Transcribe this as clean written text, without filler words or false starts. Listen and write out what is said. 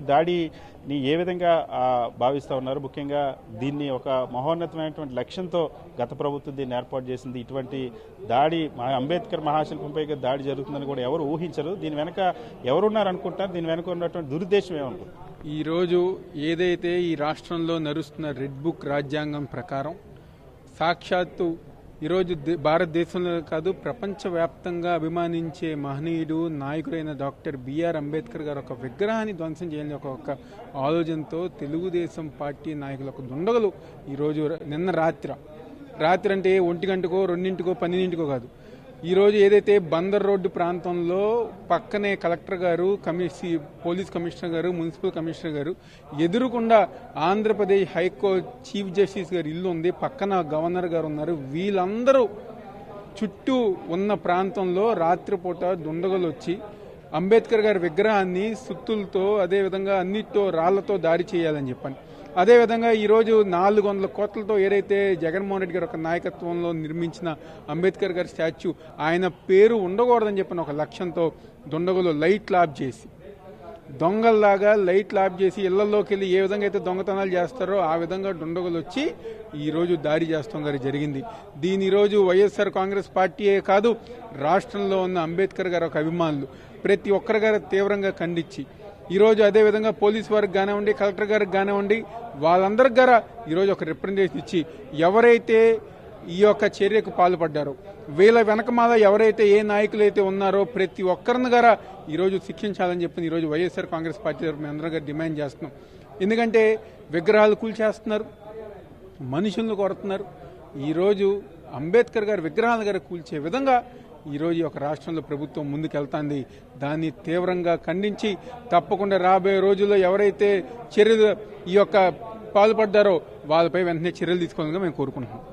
దాడిని ఏ విధంగా భావిస్తూ ఉన్నారు? ముఖ్యంగా దీన్ని ఒక మహోన్నతమైనటువంటి లక్ష్యంతో గత ప్రభుత్వం దీన్ని ఏర్పాటు చేసింది. ఇటువంటి దాడి అంబేద్కర్ మహాశిల్పంపై దాడి జరుగుతుందని కూడా ఎవరు ఊహించరు. దీని వెనక ఎవరున్నారనుకుంటారు? దీని వెనక ఉన్నటువంటి దురుద్దేశం ఏమనుకుంటారు? ఈరోజు ఏదైతే ఈ రాష్ట్రంలో నడుస్తున్న రెడ్ బుక్ రాజ్యాంగం ప్రకారం సాక్షాత్తు ఈరోజు భారతదేశంలో కాదు ప్రపంచవ్యాప్తంగా అభిమానించే మహనీయుడు నాయకుడైన డాక్టర్ బిఆర్ అంబేద్కర్ గారు ఒక విగ్రహాన్ని ధ్వంసం చేయాలని ఒక ఆలోచనతో తెలుగుదేశం పార్టీ నాయకులు ఒక దుండగులు ఈరోజు నిన్న రాత్రి అంటే 1 గంటకో 2 12 కాదు, ఈరోజు ఏదైతే బందర్ రోడ్డు ప్రాంతంలో పక్కనే కలెక్టర్ గారు, పోలీస్ కమిషనర్ గారు, మున్సిపల్ కమిషనర్ గారు ఎదురుకుండా ఆంధ్రప్రదేశ్ హైకోర్టు చీఫ్ జస్టిస్ గారి ఇల్లు ఉంది, పక్కన గవర్నర్ గారు ఉన్నారు. వీళ్ళందరూ చుట్టూ ఉన్న ప్రాంతంలో రాత్రిపూట దుండగులు వచ్చి అంబేద్కర్ గారి విగ్రహాన్ని సుత్తులతో అదేవిధంగా అన్నిటితో రాళ్లతో దాడి చేయాలని చెప్పని, అదేవిధంగా ఈరోజు 400 కోట్లతో ఏదైతే జగన్మోహన్ రెడ్డి గారు ఒక నాయకత్వంలో నిర్మించిన అంబేద్కర్ గారి స్టాచ్యూ ఆయన పేరు ఉండకూడదని చెప్పిన ఒక లక్ష్యంతో దుండగులు లైట్లు ఆఫ్ చేసి దొంగల్లాగా లైట్లు ఆఫ్ చేసి ఇళ్లలోకి వెళ్ళి ఏ విధంగా అయితే దొంగతనాలు చేస్తారో ఆ విధంగా దుండగులు వచ్చి ఈరోజు దాడి చేస్తాం గారి జరిగింది. దీని ఈరోజు వైఎస్ఆర్ కాంగ్రెస్ పార్టీయే కాదు రాష్ట్రంలో ఉన్న అంబేద్కర్ గారు ఒక అభిమానులు ప్రతి ఒక్కరి గారు తీవ్రంగా ఖండించి ఈరోజు అదేవిధంగా పోలీసు వారికి కానివ్వండి, కలెక్టర్ గారికి కానివ్వండి, వాళ్ళందరికి గారా ఈరోజు ఒక రిప్రజెంటేషన్ ఇచ్చి ఎవరైతే ఈ యొక్క చర్యకు పాల్పడ్డారో వీళ్ళ వెనకమాల ఎవరైతే ఏ నాయకులైతే ఉన్నారో ప్రతి ఒక్కరిని గారా ఈరోజు శిక్షించాలని చెప్పి ఈరోజు వైఎస్ఆర్ కాంగ్రెస్ పార్టీ తరఫున అందరూ గారు డిమాండ్ చేస్తున్నాం. ఎందుకంటే విగ్రహాలు కూల్చేస్తున్నారు, మనుషులను కొడుతున్నారు. ఈరోజు అంబేద్కర్ గారి విగ్రహాలు గారు కూల్చే విధంగా ఈరోజు ఒక రాష్ట్రంలో ప్రభుత్వం ముందుకెళ్తాంది. దాన్ని తీవ్రంగా ఖండించి తప్పకుండా రాబోయే రోజుల్లో ఎవరైతే చర్యలు ఈ యొక్క పాల్పడ్డారో వాళ్ళపై వెంటనే చర్యలు తీసుకోవాలని మేము కోరుకుంటున్నాం.